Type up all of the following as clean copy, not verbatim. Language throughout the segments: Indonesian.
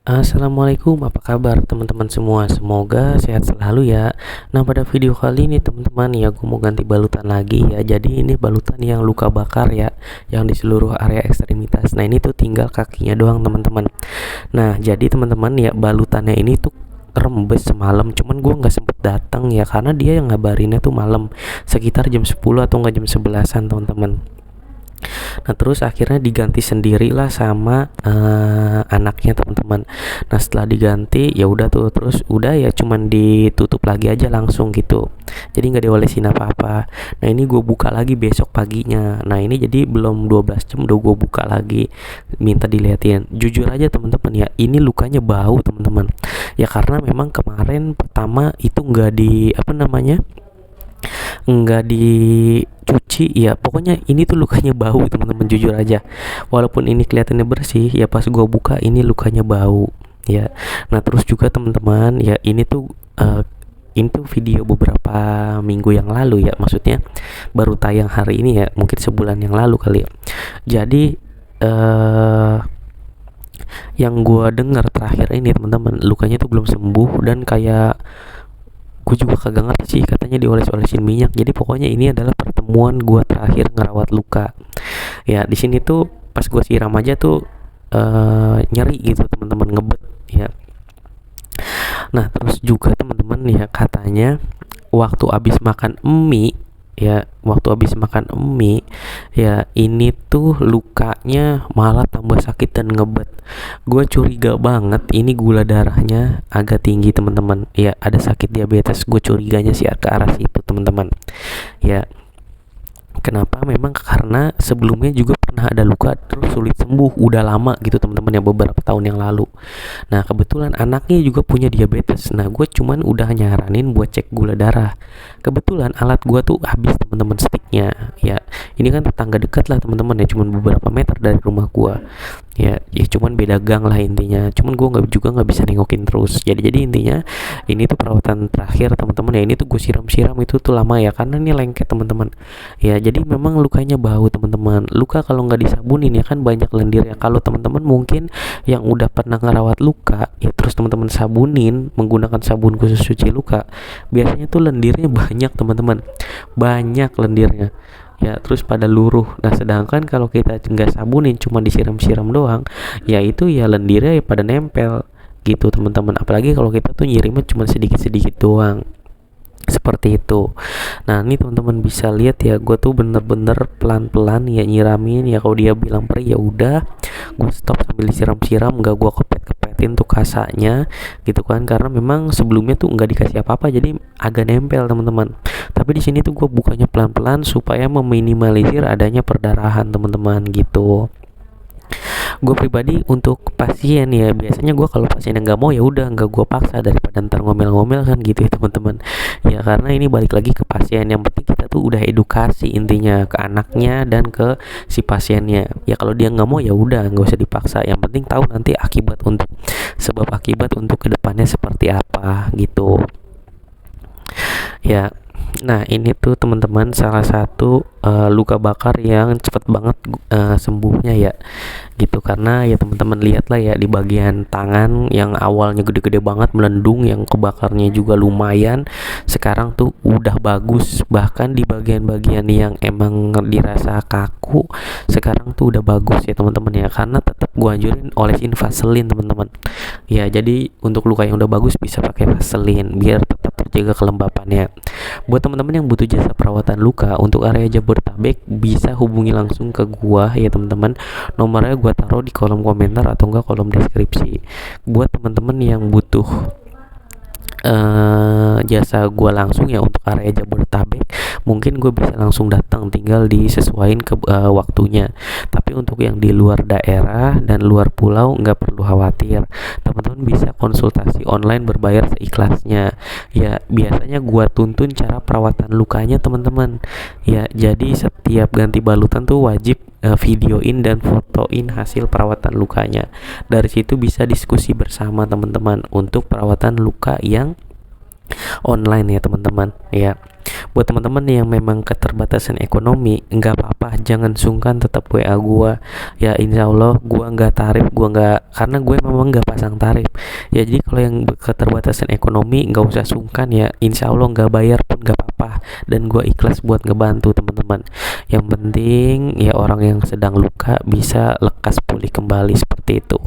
Assalamualaikum, apa kabar teman-teman semua? Semoga sehat selalu ya. Nah, pada video kali ini teman-teman ya, gue mau ganti balutan lagi ya. Jadi ini balutan yang luka bakar ya, yang di seluruh area ekstremitas. Nah, ini tuh tinggal kakinya doang teman-teman. Nah, jadi teman-teman ya, balutannya ini tuh rembes semalam, cuman gue nggak sempet datang ya, karena dia yang ngabarinnya tuh malam, sekitar jam 10 atau nggak jam 11-an teman-teman. Nah, terus akhirnya diganti sendirilah sama anaknya teman-teman. Nah, setelah diganti ya udah tuh, terus udah ya cuman ditutup lagi aja langsung gitu. Jadi nggak diolesin apa-apa. Nah, ini gue buka lagi besok paginya. Nah, ini jadi belum 12 jam udah gue buka lagi, minta dilihatin. Jujur aja teman-teman ya, ini lukanya bau teman-teman. Ya karena memang kemarin pertama itu nggak di apa namanya, nggak dicuci ya, pokoknya ini tuh lukanya bau teman-teman, jujur aja. Walaupun ini kelihatannya bersih ya, pas gua buka ini lukanya bau ya. Nah, terus juga teman-teman ya, ini tuh video beberapa minggu yang lalu ya, maksudnya baru tayang hari ini ya, mungkin sebulan yang lalu kali ya. Jadi yang gua dengar terakhir ini teman-teman, lukanya tuh belum sembuh, dan kayak gue juga kagak ngerti sih, katanya dioles-olesin minyak. Jadi pokoknya ini adalah pertemuan gue terakhir ngerawat luka ya. Di sini tuh pas gue siram aja tuh nyeri gitu teman-teman, ngebet ya. Nah, terus juga teman-teman ya, katanya waktu abis makan mie ya, ini tuh lukanya malah tambah sakit dan ngebet. Gue curiga banget ini gula darahnya agak tinggi teman-teman ya, ada sakit diabetes. Gue curiganya sih ke arah situ teman-teman ya. Kenapa? Memang karena sebelumnya juga pernah ada luka terus sulit sembuh, udah lama gitu teman-teman ya, beberapa tahun yang lalu. Nah, kebetulan anaknya juga punya diabetes. Nah, gue cuman udah nyaranin buat cek gula darah. Kebetulan alat gue tuh habis teman-teman, sticknya ya. Ini kan tetangga dekat lah teman-teman ya, cuman beberapa meter dari rumah gue ya, cuman beda gang lah intinya. Cuman gue nggak bisa nengokin terus. Jadi intinya ini tuh perawatan terakhir teman-teman ya. Ini tuh gue siram-siram itu tuh lama ya, karena ini lengket teman-teman ya. Jadi memang lukanya bau teman-teman. Luka kalau nggak disabunin ya kan banyak lendirnya. Kalau teman-teman mungkin yang udah pernah ngerawat luka ya, terus teman-teman sabunin menggunakan sabun khusus cuci luka, biasanya tuh lendirnya banyak teman-teman, banyak lendirnya ya, terus pada luruh. Nah, sedangkan kalau kita nggak sabunin, cuma disiram-siram doang ya, itu ya lendirnya ya pada nempel gitu teman-teman. Apalagi kalau kita tuh nyirimnya cuma sedikit-sedikit doang, seperti itu. Nah, ini teman-teman bisa lihat ya, gue tuh bener-bener pelan-pelan ya nyiramin ya. Kalau dia bilang perih ya udah, gue stop sambil disiram-siram, nggak gue kepet-kepetin tuh kasanya gitu kan, karena memang sebelumnya tuh nggak dikasih apa-apa, jadi agak nempel teman-teman. Tapi di sini tuh gue bukanya pelan-pelan supaya meminimalisir adanya perdarahan teman-teman gitu. Gue pribadi untuk pasien ya, biasanya gue kalau pasien yang nggak mau ya udah nggak gue paksa, daripada ntar ngomel-ngomel kan gitu ya teman-teman ya. Karena ini balik lagi ke pasien, yang penting kita tuh udah edukasi intinya ke anaknya dan ke si pasiennya ya. Kalau dia nggak mau ya udah nggak usah dipaksa, yang penting tahu nanti sebab akibat untuk kedepannya seperti apa gitu ya. Nah, ini tuh teman-teman salah satu luka bakar yang cepet banget sembuhnya ya gitu. Karena ya teman-teman lihat lah ya, di bagian tangan yang awalnya gede-gede banget melendung, yang kebakarnya juga lumayan, sekarang tuh udah bagus. Bahkan di bagian-bagian yang emang dirasa kaku, sekarang tuh udah bagus ya teman-teman ya. Karena tetap gua anjurin olesin vaselin teman-teman ya. Jadi untuk luka yang udah bagus bisa pakai vaselin biar tetap terjaga kelembapannya. Buat teman-teman yang butuh jasa perawatan luka untuk area Jabodetabek, bisa hubungi langsung ke gua ya teman-teman. Nomornya gua taruh di kolom komentar atau enggak kolom deskripsi. Buat teman-teman yang butuh jasa gue langsung ya untuk area Jabodetabek, mungkin gue bisa langsung datang, tinggal disesuaikan ke waktunya. Tapi untuk yang di luar daerah dan luar pulau nggak perlu khawatir, teman-teman bisa konsultasi online berbayar seikhlasnya ya. Biasanya gue tuntun cara perawatan lukanya teman-teman ya. Jadi setiap ganti balutan tuh wajib videoin dan fotoin hasil perawatan lukanya. Dari situ bisa diskusi bersama teman-teman untuk perawatan luka yang online ya teman-teman ya. Buat teman-teman yang memang keterbatasan ekonomi, nggak apa-apa, jangan sungkan, tetap WA gua ya. Insya Allah gua nggak tarif, gua nggak, karena gue memang nggak pasang tarif ya. Jadi kalau yang keterbatasan ekonomi nggak usah sungkan ya, insya Allah nggak bayar pun nggak apa-apa, dan gua ikhlas buat ngebantu teman-teman. Yang penting ya orang yang sedang luka bisa lekas pulih kembali, seperti itu.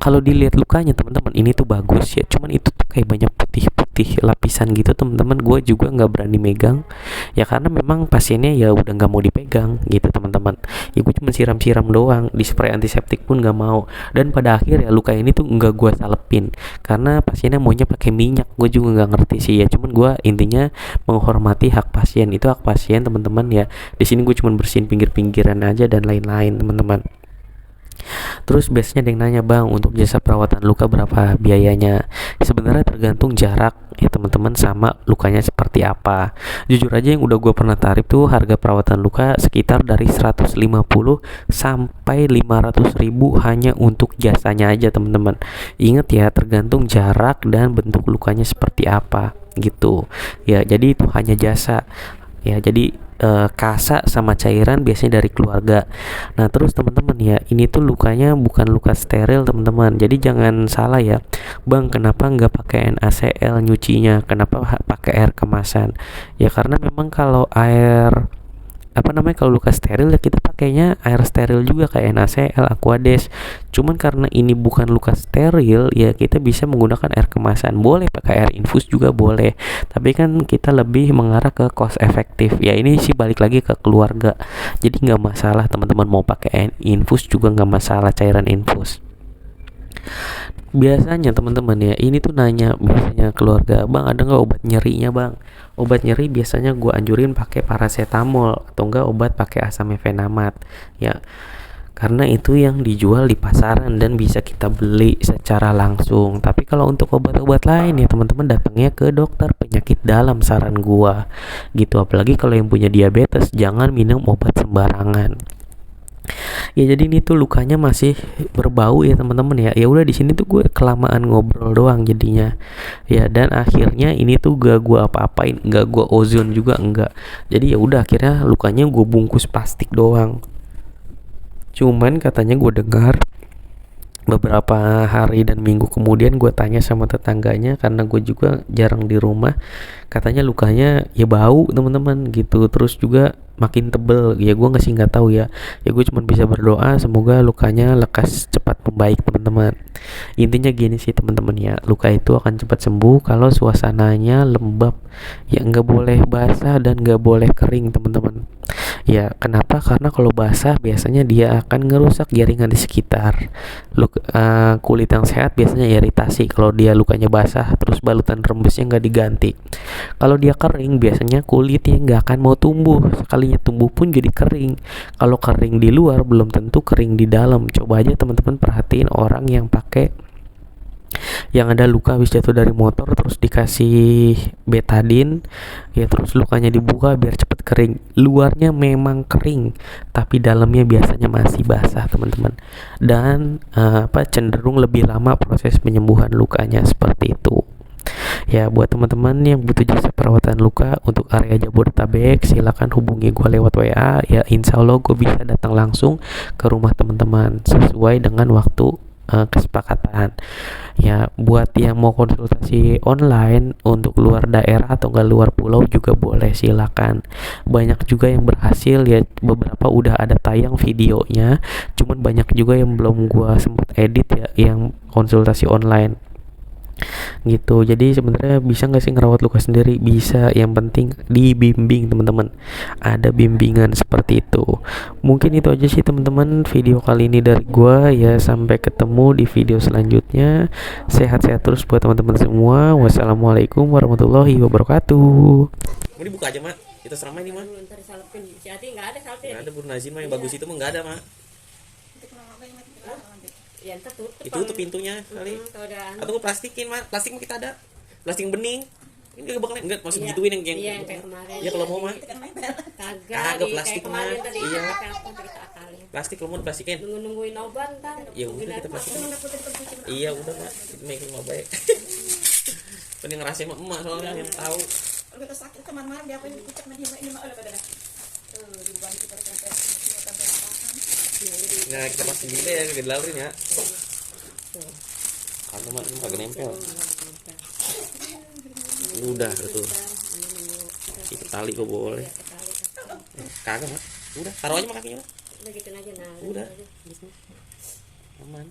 Kalau dilihat lukanya teman-teman, ini tuh bagus ya, cuman itu tuh kayak banyak putih-putih lapisan gitu teman-teman. Gue juga nggak berani megang ya, karena memang pasiennya ya udah nggak mau dipegang gitu teman-teman ya. Gue cuma siram-siram doang, di spray antiseptik pun nggak mau. Dan pada akhir ya luka ini tuh nggak gue salepin karena pasiennya maunya pakai minyak. Gue juga nggak ngerti sih ya, cuman gue intinya menghormati hak pasien, itu hak pasien teman-teman ya. Di sini gue cuma bersihin pinggir-pinggiran aja dan lain-lain teman-teman. Terus biasanya ada yang nanya, bang, untuk jasa perawatan luka berapa biayanya? Sebenarnya tergantung jarak ya teman-teman, sama lukanya seperti apa. Jujur aja yang udah gue pernah tarif tuh harga perawatan luka sekitar dari 150 sampai 500 ribu hanya untuk jasanya aja teman-teman. Ingat ya, tergantung jarak dan bentuk lukanya seperti apa gitu ya. Jadi itu hanya jasa ya. Jadi kasa sama cairan biasanya dari keluarga. Nah terus teman-teman ya, ini tuh lukanya bukan luka steril teman-teman, jadi jangan salah ya, bang kenapa nggak pakai NaCl nyucinya, kenapa pakai air kemasan ya? Karena memang kalau air kalau luka steril ya kita pakainya air steril juga kayak NaCl, Aquades. Cuman karena ini bukan luka steril ya, kita bisa menggunakan air kemasan, boleh pakai air infus juga boleh, tapi kan kita lebih mengarah ke cost efektif ya. Ini sih balik lagi ke keluarga, jadi nggak masalah teman-teman mau pakai air infus juga nggak masalah, cairan infus. Biasanya teman-teman ya, ini tuh nanya biasanya keluarga, bang ada nggak obat nyerinya bang? Obat nyeri biasanya gue anjurin pakai paracetamol atau enggak obat pakai asam mefenamat ya, karena itu yang dijual di pasaran dan bisa kita beli secara langsung. Tapi kalau untuk obat-obat lain ya teman-teman, datangnya ke dokter penyakit dalam, saran gua gitu. Apalagi kalau yang punya diabetes, jangan minum obat sembarangan ya. Jadi ini tuh lukanya masih berbau ya teman-teman ya. Ya udah, di sini tuh gue kelamaan ngobrol doang jadinya ya, dan akhirnya ini tuh gak gue apa-apain, gak gue ozon juga enggak. Jadi ya udah, akhirnya lukanya gue bungkus plastik doang. Cuman katanya gue dengar beberapa hari dan minggu kemudian, gue tanya sama tetangganya karena gue juga jarang di rumah, katanya lukanya ya bau teman-teman gitu, terus juga makin tebel ya. Gue nggak tahu ya, gue cuma bisa berdoa semoga lukanya lekas cepat membaik teman-teman. Intinya gini sih teman-teman ya, luka itu akan cepat sembuh kalau suasananya lembab ya, nggak boleh basah dan nggak boleh kering teman-teman ya. Kenapa? Karena kalau basah biasanya dia akan ngerusak jaringan di sekitar. Kulit yang sehat biasanya iritasi kalau dia lukanya basah terus balutan rembesnya nggak diganti. Kalau dia kering biasanya kulitnya nggak akan mau tumbuh, sekalinya tumbuh pun jadi kering. Kalau kering di luar belum tentu kering di dalam. Coba aja teman-teman perhatiin orang yang pakai, yang ada luka habis jatuh dari motor terus dikasih betadine ya, terus lukanya dibuka biar cepet kering. Luarnya memang kering tapi dalamnya biasanya masih basah teman-teman, dan cenderung lebih lama proses penyembuhan lukanya, seperti itu ya. Buat teman-teman yang butuh jasa perawatan luka untuk area Jabodetabek, silakan hubungi gue lewat WA ya. Insya Allah gue bisa datang langsung ke rumah teman-teman sesuai dengan waktu kesepakatan ya. Buat yang mau konsultasi online untuk luar daerah atau enggak luar pulau juga boleh, silakan. Banyak juga yang berhasil ya, beberapa udah ada tayang videonya, cuman banyak juga yang belum gua sempat edit ya, yang konsultasi online gitu. Jadi sebenarnya bisa nggak sih ngerawat luka sendiri? Bisa, yang penting dibimbing teman-teman, ada bimbingan seperti itu. Mungkin itu aja sih teman-teman video kali ini dari gua ya. Sampai ketemu di video selanjutnya, sehat-sehat terus buat teman-teman semua. Wassalamualaikum warahmatullahi wabarakatuh. Mau dibuka aja mak, kita seramai nih mak. Ntar salpin, si Ati nggak ada salpin. Nggak ada, Bu Nazim mah yang bagus itu mah nggak ada mak. Ya, itu pintunya kali. Atau gue plastikin mah, plastik mah kita ada, plastik bening. Ini gak bakal enggak maksud gituin yang kayak kemarin. Ya kalau mau mah. Kagak plastik mah. Iya. Plastik kalau mau plastikin. Nungguin obat ntar. Ya udah kita plastikin. Iya udah mah, itu makin mau baik. Kan yang ngerasain sama emak soalnya yang tahu. Kalau kita sakit kemana-mana dia apa ini pucat ini mah ada pada di bukan kita sampai Nah kita pasti gila ya gede lalurin ya. Karena mah ini kagak nempel. Udah tuh. Ikat tali kok boleh. Kagak mak. Udah taruh aja mak kakinya. Udah gitu aja, nah Udah. gitu. Aman.